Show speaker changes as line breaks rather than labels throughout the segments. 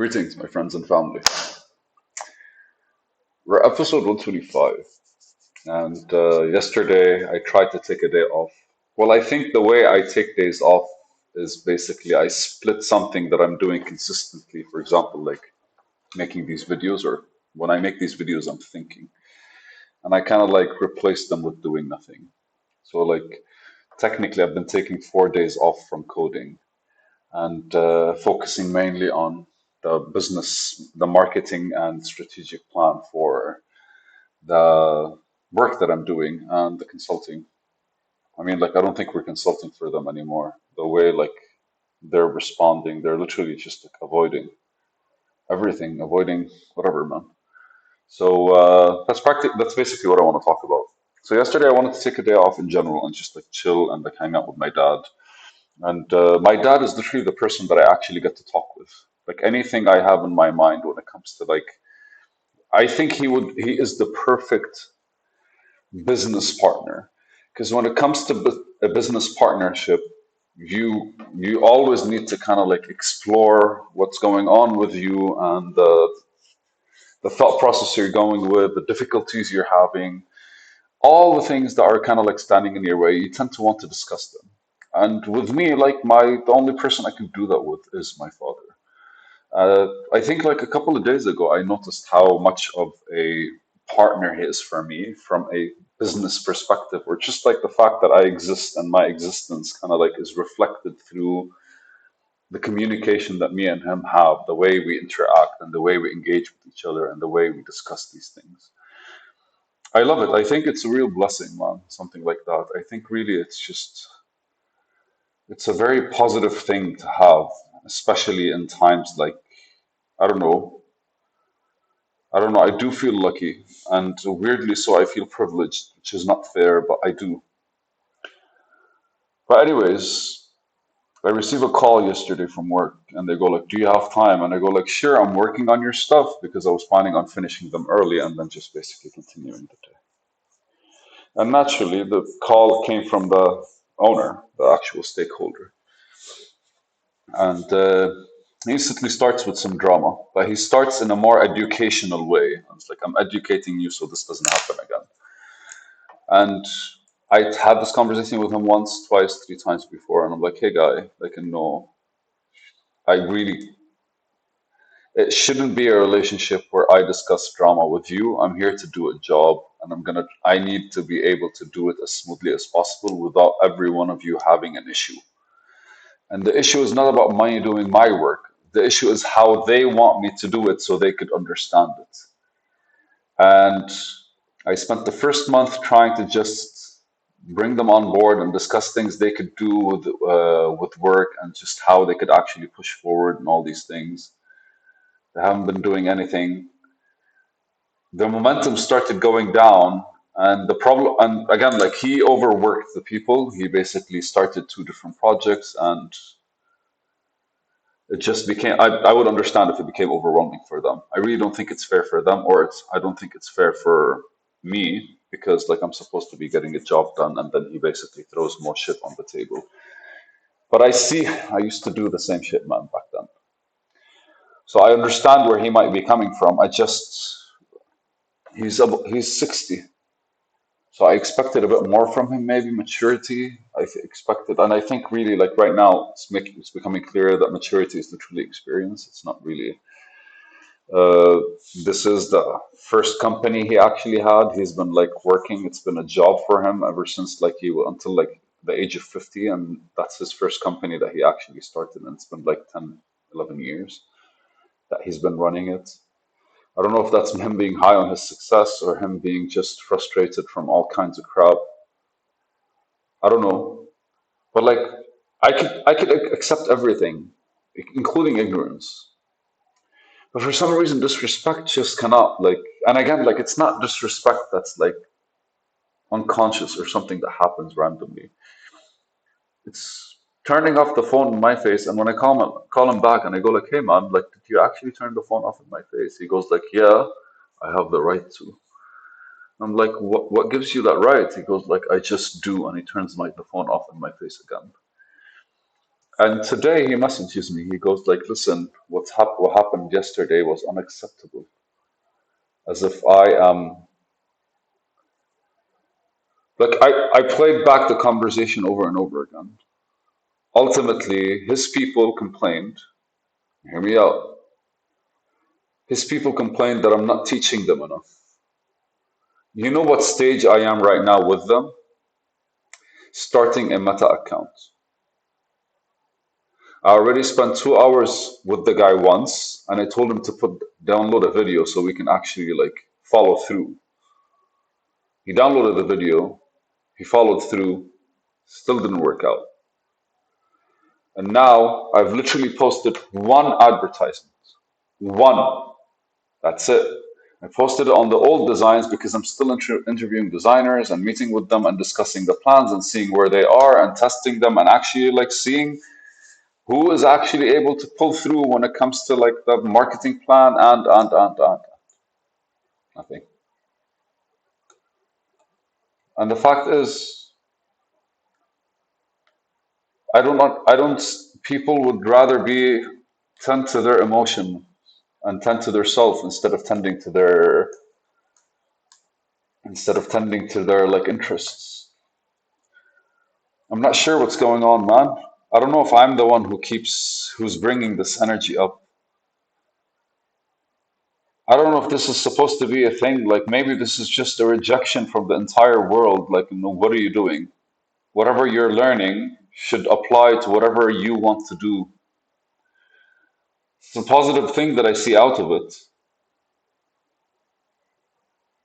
Greetings, my friends and family. We're episode 125, and yesterday I tried to take a day off. Well, I think the way I take days off is basically I split something that I'm doing consistently. For example, like making these videos, or when I make these videos, I'm thinking, and I kind of like replace them with doing nothing. So, like, technically, I've been taking 4 days off from coding and focusing mainly on the business, the marketing and strategic plan for the work that I'm doing and the consulting. I mean, like, I don't think we're consulting for them anymore. The way, like, they're responding, they're literally just like avoiding everything, avoiding whatever, man. So that's basically what I want to talk about. So yesterday I wanted to take a day off in general and just like chill and like hang out with my dad. And my dad is literally the person that I actually get to talk with. Like anything I have in my mind when it comes to like, I think he is the perfect business partner. Because when it comes to a business partnership, you always need to kind of like explore what's going on with you and the thought process you're going with, the difficulties you're having, all the things that are kind of like standing in your way. You tend to want to discuss them. And with me, like the only person I can do that with is my father. I think like a couple of days ago, I noticed how much of a partner he is for me from a business perspective, or just like the fact that I exist and my existence kind of like is reflected through the communication that me and him have, the way we interact and the way we engage with each other and the way we discuss these things. I love it. I think it's a real blessing, man, something like that. I think really it's a very positive thing to have, especially in times like, I don't know, I don't know. I do feel lucky, and weirdly so, I feel privileged, which is not fair, but I do. But anyways, I received a call yesterday from work, and they go like, "Do you have time?" And I go like, "Sure, I'm working on your stuff," because I was planning on finishing them early and then just basically continuing the day. And naturally, the call came from the owner, the actual stakeholder, and he instantly starts with some drama, but he starts in a more educational way. It's like, "I'm educating you so this doesn't happen again." And I had this conversation with him once, twice, three times before, and I'm like, "Hey, guy, like, no, I really, it shouldn't be a relationship where I discuss drama with you. I'm here to do a job, and I need to be able to do it as smoothly as possible without every one of you having an issue. And the issue is not about money doing my work. The issue is how they want me to do it so they could understand it." And I spent the first month trying to just bring them on board and discuss things they could do with work and just how they could actually push forward and all these things. They haven't been doing anything. The momentum started going down, and the problem, and again, like he overworked the people. He basically started two different projects, and it just became. I would understand if it became overwhelming for them. I really don't think it's fair for them, or I don't think it's fair for me because like I'm supposed to be getting a job done, and then he basically throws more shit on the table. But I see, I used to do the same shit, man, back then. So I understand where he might be coming from. He's 60. So I expected a bit more from him, maybe maturity. Expected, and I think really like right now, it's becoming clear that maturity is literally experience. It's not really. Uh, this is the first company he actually had. He's been like working. It's been a job for him ever since like until like the age of 50, and that's his first company that he actually started. And it's been like 10, 11 years that he's been running it. I don't know if that's him being high on his success or him being just frustrated from all kinds of crap. I don't know. But like I could accept everything, including ignorance. But for some reason disrespect just cannot like, and again, like it's not disrespect that's like unconscious or something that happens randomly. It's turning off the phone in my face, and when I call him back and I go like, "Hey man, like did you actually turn the phone off in my face?" He goes like, "Yeah, I have the right to." I'm like, "What gives you that right?" He goes like, "I just do," and he turns the phone off in my face again. And today he messages me. He goes like, "Listen, what happened yesterday was unacceptable." As if I am like I played back the conversation over and over again. Ultimately, his people complained. Hear me out. His people complained that I'm not teaching them enough. You know what stage I am right now with them? Starting a Meta account. I already spent 2 hours with the guy once, and I told him to download a video so we can actually like follow through. He downloaded the video, he followed through, still didn't work out. And now I've literally posted one advertisement. One. That's it. I posted it on the old designs because I'm still interviewing designers and meeting with them and discussing the plans and seeing where they are and testing them and actually like seeing who is actually able to pull through when it comes to like the marketing plan and nothing. And the fact is, I don't, people would rather be tend to their emotion and tend to their self instead of tending to their like interests. I'm not sure what's going on, man. I don't know if I'm the one who's bringing this energy up. I don't know if this is supposed to be a thing. Like maybe this is just a rejection from the entire world. Like, what are you doing? Whatever you're learning should apply to whatever you want to do. It's a positive thing that I see out of it.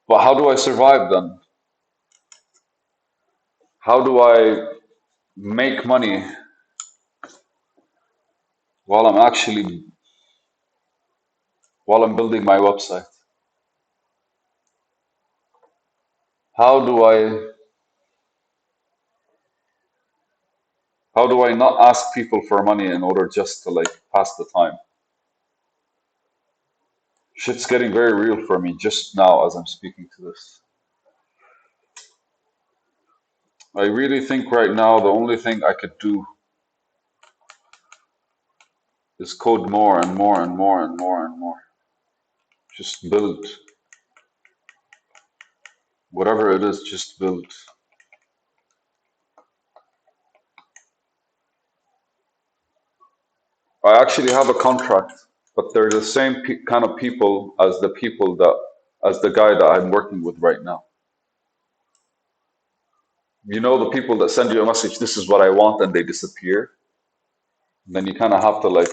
But how do I survive then? How do I make money while I'm building my website? How do I how do I not ask people for money in order just to like pass the time? Shit's getting very real for me just now as I'm speaking to this. I really think right now the only thing I could do is code more and more and more and more and more. Just build whatever it is, just build. I actually have a contract, but they're the same kind of people as the guy that I'm working with right now. You know, the people that send you a message, this is what I want, and they disappear. Then you kind of have to like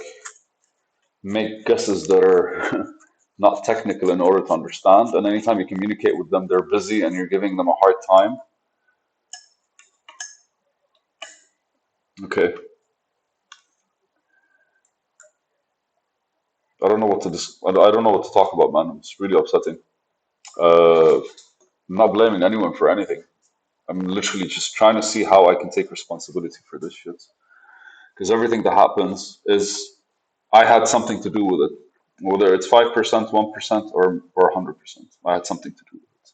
make guesses that are not technical in order to understand. And anytime you communicate with them, they're busy and you're giving them a hard time. Okay, I don't know what to talk about, man. It's really upsetting. I'm not blaming anyone for anything. I'm literally just trying to see how I can take responsibility for this shit. Because everything that happens is I had something to do with it. Whether it's 5%, 1%, or 100%. I had something to do with it.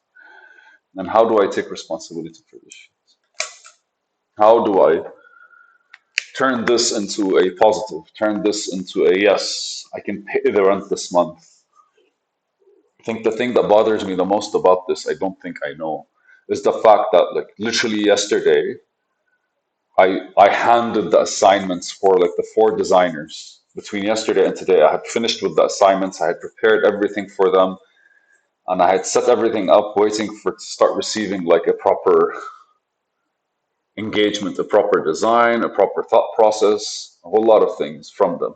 And how do I take responsibility for this shit? How do I turn this into a positive? Turn this into a yes, I can pay the rent this month. I think the thing that bothers me the most about this, I don't think I know, is the fact that like literally yesterday I handed the assignments for like the four designers between yesterday and today. I had finished with the assignments, I had prepared everything for them, and I had set everything up, waiting for to start receiving like a proper engagement, a proper design, a proper thought process, a whole lot of things from them.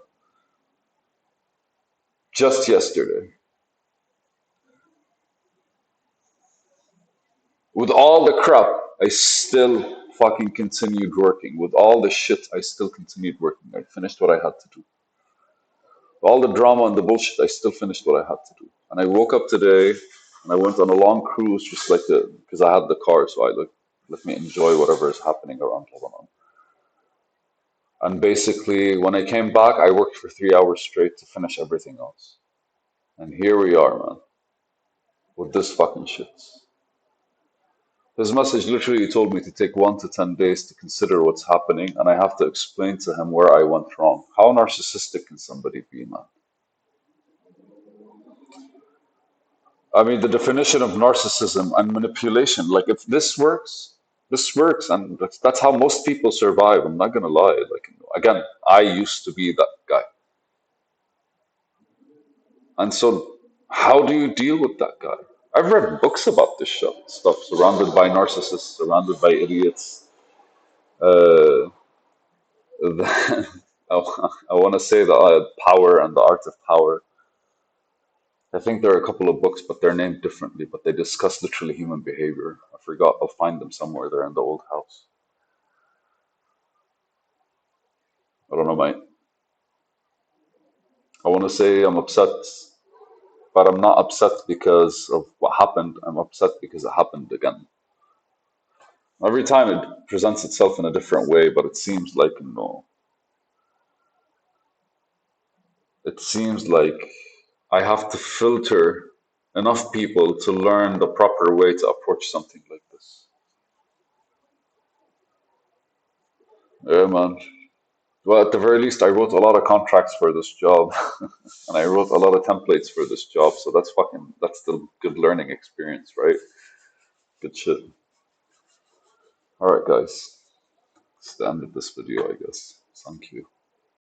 Just yesterday. With all the crap, I still fucking continued working. With all the shit, I still continued working. I finished what I had to do. All the drama and the bullshit, I still finished what I had to do. And I woke up today and I went on a long cruise just like because I had the car, so I like let me enjoy whatever is happening around Lebanon. And basically, when I came back, I worked for 3 hours straight to finish everything else. And here we are, man, with this fucking shit. His message literally told me to take 1 to 10 days to consider what's happening, and I have to explain to him where I went wrong. How narcissistic can somebody be, man? I mean, the definition of narcissism and manipulation, like if this works, and that's how most people survive. I'm not gonna lie. Like, again, I used to be that guy. And so, how do you deal with that guy? I've read books about this stuff, surrounded by narcissists, surrounded by idiots. Uh, I, I want to say the Power and the Art of Power. I think there are a couple of books, but they're named differently, but they discuss literally human behavior. I forgot. I'll find them somewhere there in the old house. I don't know, mate. I want to say I'm upset, but I'm not upset because of what happened. I'm upset because it happened again. Every time it presents itself in a different way, but it seems like, it seems like I have to filter enough people to learn the proper way to approach something like this. Yeah, man. Well, at the very least, I wrote a lot of contracts for this job, and I wrote a lot of templates for this job. So that's the good learning experience, right? Good shit. All right, guys. It's the end of this video, I guess. Thank you.